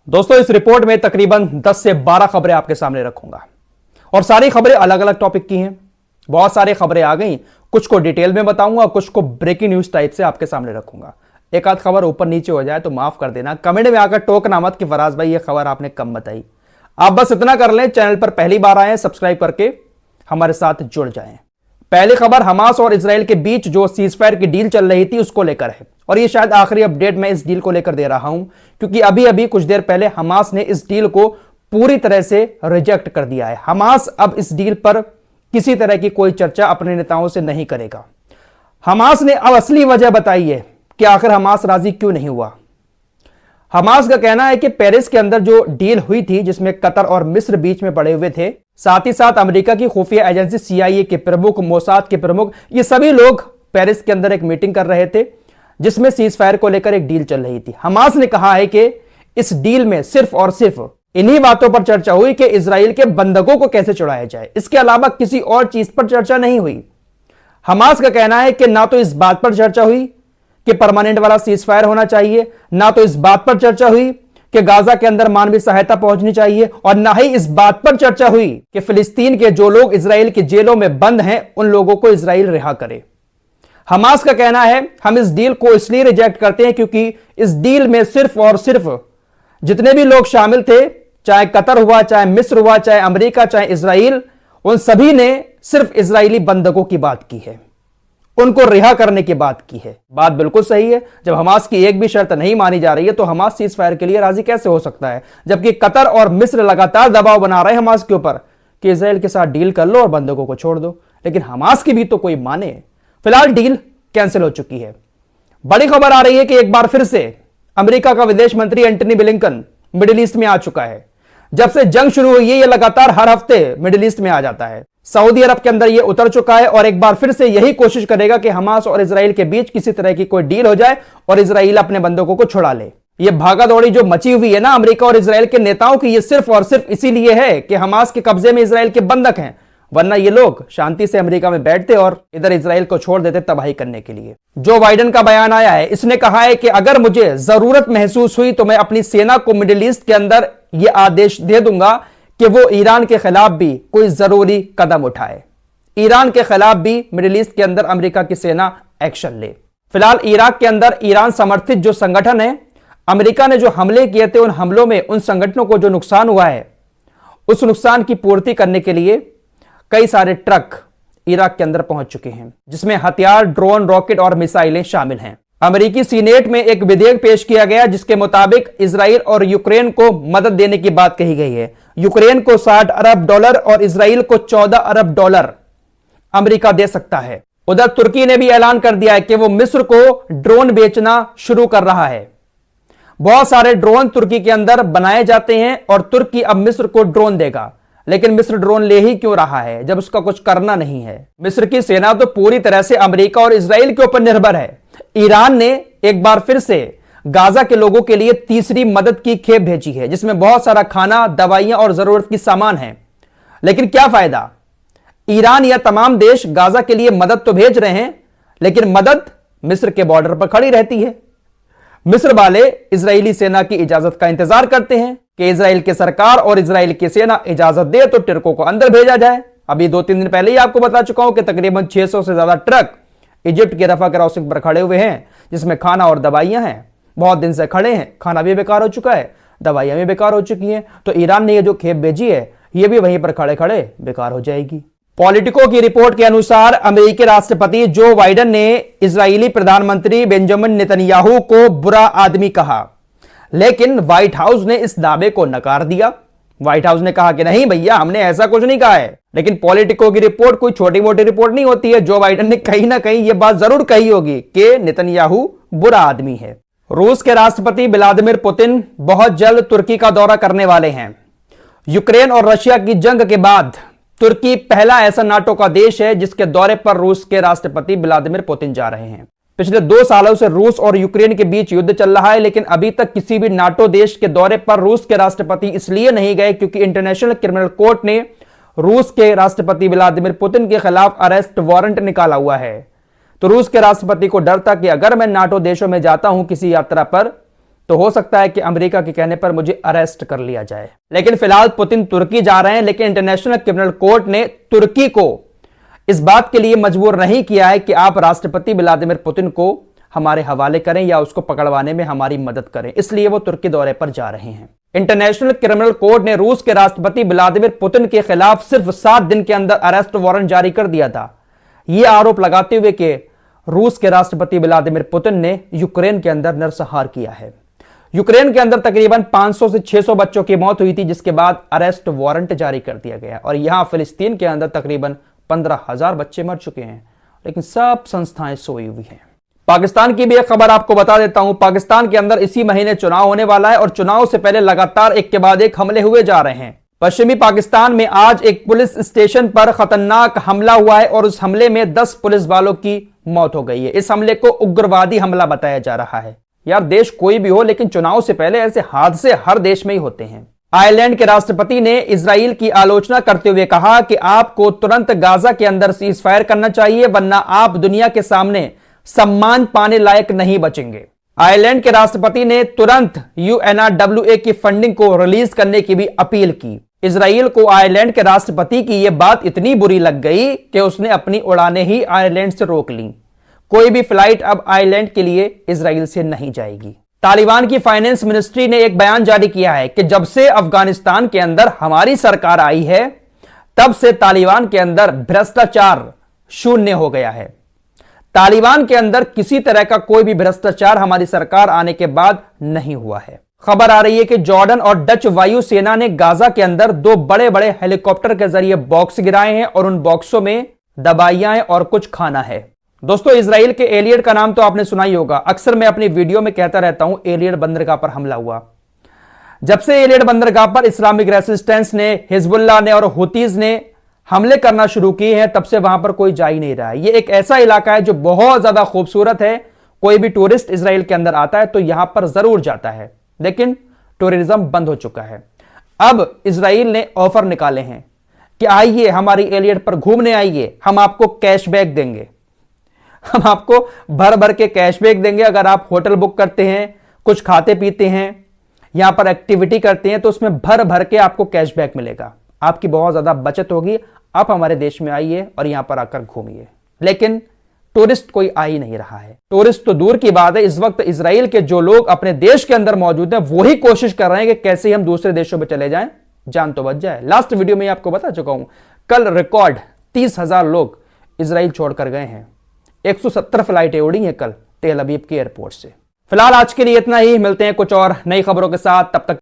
दोस्तों, इस रिपोर्ट में तकरीबन 10 से 12 खबरें आपके सामने रखूंगा और सारी खबरें अलग अलग टॉपिक की हैं। बहुत सारी खबरें आ गई, कुछ को डिटेल में बताऊंगा, कुछ को ब्रेकिंग न्यूज टाइप से आपके सामने रखूंगा। एक आध खबर ऊपर नीचे हो जाए तो माफ कर देना, कमेंट में आकर टोकना मत कि फराज भाई ये खबर आपने कम बताई। आप बस इतना कर लें, चैनल पर पहली बार आए सब्सक्राइब करके हमारे साथ जुड़ जाएं। पहली खबर हमास और इजराइल के बीच जो सीजफायर की डील चल रही थी उसको लेकर है और ये शायद आखिरी अपडेट मैं इस डील को लेकर दे रहा हूं, क्योंकि अभी अभी कुछ देर पहले हमास ने इस डील को पूरी तरह से रिजेक्ट कर दिया है। हमास अब इस डील पर किसी तरह की कोई चर्चा अपने नेताओं से नहीं करेगा। हमास ने अब असली वजह बताई है कि आखिर हमास राजी क्यों नहीं हुआ। हमास का कहना है कि पेरिस के अंदर जो डील हुई थी जिसमें कतर और मिस्र बीच में पड़े हुए थे, साथ ही साथ अमेरिका की खुफिया एजेंसी CIA के प्रमुख, मोसाद के प्रमुख, ये सभी लोग पेरिस के अंदर एक मीटिंग कर रहे थे जिसमें सीज फायर को लेकर एक डील चल रही थी। हमास ने कहा है कि इस डील में सिर्फ और सिर्फ इन्हीं बातों पर चर्चा हुई कि इजराइल के बंधकों को कैसे छुड़ाया जाए, इसके अलावा किसी और चीज पर चर्चा नहीं हुई। हमास का कहना है कि ना तो इस बात पर चर्चा हुई कि परमानेंट वाला सीज फायर होना चाहिए, ना तो इस बात पर चर्चा हुई कि गाजा के अंदर मानवीय सहायता पहुंचनी चाहिए, और ना ही इस बात पर चर्चा हुई कि फिलिस्तीन के जो लोग इजराइल की जेलों में बंद हैं उन लोगों को इजराइल रिहा करे। हमास का कहना है हम इस डील को इसलिए रिजेक्ट करते हैं क्योंकि इस डील में सिर्फ और सिर्फ जितने भी लोग शामिल थे, चाहे कतर हुआ, चाहे मिस्र हुआ, चाहे अमेरिका, चाहे इजराइल, उन सभी ने सिर्फ इजरायली बंधकों की बात की है, उनको रिहा करने की बात की है। बात बिल्कुल सही है। जब हमास की एक भी शर्त नहीं मानी जा रही है तो हमास सीज फायर के लिए राजी कैसे हो सकता है, जबकि कतर और मिस्र लगातार दबाव बना रहे हैं हमास के ऊपर कि इजराइल के साथ डील कर लो और बंधकों को छोड़ दो, लेकिन हमास की भी तो कोई माने। फिलहाल डील कैंसिल हो चुकी है। बड़ी खबर आ रही है कि एक बार फिर से अमेरिका का विदेश मंत्री एंटनी ब्लिंकन मिडिल ईस्ट में आ चुका है। जब से जंग शुरू हुई है ये लगातार हर हफ्ते मिडिल ईस्ट में आ जाता है। सऊदी अरब के अंदर ये उतर चुका है और एक बार फिर से यही कोशिश करेगा कि हमास और इजराइल के बीच किसी तरह की कोई डील हो जाए और इजराइल अपने बंधकों को छुड़ा ले। ये भागा दौड़ी जो मची हुई है ना अमेरिका और इजराइल के नेताओं की, ये सिर्फ और सिर्फ इसीलिए है कि हमास के कब्जे में इजराइल के बंधक हैं, वरना ये लोग शांति से अमेरिका में बैठते और इधर इजराइल को छोड़ देते तबाही करने के लिए। जो बाइडेन का बयान आया है, इसने कहा है कि अगर मुझे जरूरत महसूस हुई तो मैं अपनी सेना को मिडिल ईस्ट के अंदर यह आदेश दे दूंगा कि वो ईरान के खिलाफ भी कोई जरूरी कदम उठाए, ईरान के खिलाफ भी मिडिल ईस्ट के अंदर अमेरिका की सेना एक्शन ले। फिलहाल इराक के अंदर ईरान समर्थित जो संगठन है, अमेरिका ने जो हमले किए थे, उन हमलों में उन संगठनों को जो नुकसान हुआ है उस नुकसान की पूर्ति करने के लिए कई सारे ट्रक इराक के अंदर पहुंच चुके हैं, जिसमें हथियार, ड्रोन, रॉकेट और मिसाइलें शामिल हैं। अमेरिकी सीनेट में एक विधेयक पेश किया गया जिसके मुताबिक इजराइल और यूक्रेन को मदद देने की बात कही गई है। यूक्रेन को $60 अरब और इजराइल को $14 अरब अमेरिका दे सकता है। उधर तुर्की ने भी ऐलान कर दिया है कि वो मिस्र को ड्रोन बेचना शुरू कर रहा है। बहुत सारे ड्रोन तुर्की के अंदर बनाए जाते हैं और तुर्की अब मिस्र को ड्रोन देगा, लेकिन मिस्र ड्रोन ले ही क्यों रहा है जब उसका कुछ करना नहीं है। मिस्र की सेना तो पूरी तरह से अमेरिका और इजराइल के ऊपर निर्भर है। ईरान ने एक बार फिर से गाजा के लोगों के लिए तीसरी मदद की खेप भेजी है, जिसमें बहुत सारा खाना, दवाइयां और जरूरत की सामान है। लेकिन क्या फायदा, ईरान या तमाम देश गाजा के लिए मदद तो भेज रहे हैं, लेकिन मदद मिस्र के बॉर्डर पर खड़ी रहती है। मिस्र वाले इजरायली सेना की इजाजत का इंतजार करते हैं कि इजराइल की सरकार और इजराइल की सेना इजाजत दे तो ट्रकों को अंदर भेजा जाए। अभी 2-3 दिन पहले ही आपको बता चुका हूं कि तकरीबन 600 से ज्यादा ट्रक इजिप्ट के रफा क्रॉसिंग पर खड़े हुए हैं, जिसमें खाना और दवाइयां हैं। बहुत दिन से खड़े हैं, खाना भी बेकार हो चुका है, दवाइयां भी बेकार हो चुकी हैं, तो ईरान ने ये जो खेप भेजी है ये भी वहीं पर खड़े खड़े बेकार हो जाएगी। पॉलिटिको की रिपोर्ट के अनुसार अमेरिकी राष्ट्रपति जो बाइडेन ने इजरायली प्रधानमंत्री बेंजामिन नेतन्याहू को बुरा आदमी कहा, लेकिन व्हाइट हाउस ने इस दावे को नकार दिया। व्हाइट हाउस ने कहा कि नहीं भैया, हमने ऐसा कुछ नहीं कहा है। लेकिन पॉलिटिको की रिपोर्ट कोई छोटी मोटी रिपोर्ट नहीं होती है। जो बाइडेन ने कहीं ना कहीं यह बात जरूर कही होगी कि नेतन्याहू बुरा आदमी है। रूस के राष्ट्रपति व्लादिमीर पुतिन बहुत जल्द तुर्की का दौरा करने वाले हैं। यूक्रेन और रशिया की जंग के बाद तुर्की पहला ऐसा नाटो का देश है जिसके दौरे पर रूस के राष्ट्रपति व्लादिमीर पुतिन जा रहे हैं। पिछले 2 सालों से रूस और यूक्रेन के बीच युद्ध चल रहा है, लेकिन अभी तक किसी भी नाटो देश के दौरे पर रूस के राष्ट्रपति इसलिए नहीं गए क्योंकि इंटरनेशनल क्रिमिनल कोर्ट ने रूस के राष्ट्रपति व्लादिमीर पुतिन के खिलाफ अरेस्ट वारंट निकाला हुआ है। तो रूस के राष्ट्रपति को डर था कि अगर मैं नाटो देशों में जाता हूं किसी यात्रा पर तो हो सकता है कि अमेरिका के कहने पर मुझे अरेस्ट कर लिया जाए। लेकिन फिलहाल पुतिन तुर्की जा रहे हैं, लेकिन इंटरनेशनल क्रिमिनल कोर्ट ने तुर्की को इस बात के लिए मजबूर नहीं किया है कि आप राष्ट्रपति व्लादिमीर पुतिन को हमारे हवाले करें या उसको पकड़वाने में हमारी मदद करें, इसलिए वो तुर्की दौरे पर जा रहे हैं। इंटरनेशनल क्रिमिनल कोर्ट ने रूस के राष्ट्रपति व्लादिमीर पुतिन के खिलाफ सिर्फ 7 दिन के अंदर अरेस्ट वारंट जारी कर दिया था, यह आरोप लगाते हुए कि रूस के राष्ट्रपति व्लादिमीर पुतिन ने यूक्रेन के अंदर नरसंहार किया है। यूक्रेन के अंदर तकरीबन 500 से 600 बच्चों की मौत हुई थी, जिसके बाद अरेस्ट वारंट जारी कर दिया गया और यहां फिलिस्तीन के अंदर तकरीबन 15,000 बच्चे मर चुके हैं, लेकिन सब संस्थाएं सोई हुई हैं। पाकिस्तान की भी एक खबर आपको बता देता हूं। पाकिस्तान के अंदर इसी महीने चुनाव होने वाला है और चुनाव से पहले लगातार एक के बाद एक हमले हुए जा रहे हैं। पश्चिमी पाकिस्तान में आज एक पुलिस स्टेशन पर खतरनाक हमला हुआ है और उस हमले में 10 पुलिस वालों की मौत हो गई है। इस हमले को उग्रवादी हमला बताया जा रहा है। यार, देश कोई भी हो, लेकिन चुनाव से पहले ऐसे हादसे हर देश में ही होते हैं। आयरलैंड के राष्ट्रपति ने इजराइल की आलोचना करते हुए कहा कि आपको तुरंत गाजा के अंदर सीज फायर करना चाहिए, वरना आप दुनिया के सामने सम्मान पाने लायक नहीं बचेंगे। आयरलैंड के राष्ट्रपति ने तुरंत UNRWA की फंडिंग को रिलीज करने की भी अपील की। इजराइल को आयरलैंड के राष्ट्रपति की यह बात इतनी बुरी लग गई कि उसने अपनी उड़ानें ही आयरलैंड से रोक लीं। कोई भी फ्लाइट अब आयरलैंड के लिए इजराइल से नहीं जाएगी। तालिबान की फाइनेंस मिनिस्ट्री ने एक बयान जारी किया है कि जब से अफगानिस्तान के अंदर हमारी सरकार आई है, तब से तालिबान के अंदर भ्रष्टाचार शून्य हो गया है। तालिबान के अंदर किसी तरह का कोई भी भ्रष्टाचार हमारी सरकार आने के बाद नहीं हुआ है। खबर आ रही है कि जॉर्डन और डच वायुसेना ने गाजा के अंदर 2 बड़े बड़े हेलीकॉप्टर के जरिए बॉक्स गिराए हैं और उन बॉक्सों में दवाइयां और कुछ खाना है। दोस्तों, इजराइल के एलियट का नाम तो आपने सुना ही होगा। अक्सर मैं अपनी वीडियो में कहता रहता हूं एलियट बंदरगाह पर हमला हुआ। जब से एलियट बंदरगाह पर इस्लामिक रेसिस्टेंस ने, हिजबुल्लाह ने और हुतीज ने हमले करना शुरू किए हैं, तब से वहां पर कोई जा ही नहीं रहा है। यह एक ऐसा इलाका है जो बहुत ज्यादा खूबसूरत है। कोई भी टूरिस्ट इजराइल के अंदर आता है तो यहां पर जरूर जाता है, लेकिन टूरिज्म बंद हो चुका है। अब इजराइल ने ऑफर निकाले हैं कि आइए हमारी एलियट पर घूमने आइए, हम आपको कैशबैक देंगे, हम आपको भर भर के कैशबैक देंगे। अगर आप होटल बुक करते हैं, कुछ खाते पीते हैं, यहां पर एक्टिविटी करते हैं, तो उसमें भर भर के आपको कैशबैक मिलेगा। आपकी बहुत ज्यादा बचत होगी। आप हमारे देश में आइए और यहां पर आकर घूमिए। लेकिन टूरिस्ट कोई आ ही नहीं रहा है। टूरिस्ट तो दूर की बात है, इस वक्त इजराइल के जो लोग अपने देश के अंदर मौजूद हैं, वही कोशिश कर रहे हैं कि कैसे ही हम दूसरे देशों में चले जाएं, जान तो बच जाए। लास्ट वीडियो में आपको बता चुका हूं, कल रिकॉर्ड 30,000 लोग इजराइल छोड़कर गए हैं। 170 फ्लाइटें उड़ी हैं कल तेल अवीव के एयरपोर्ट से। फिलहाल आज के लिए इतना ही। मिलते हैं कुछ और नई खबरों के साथ, तब तक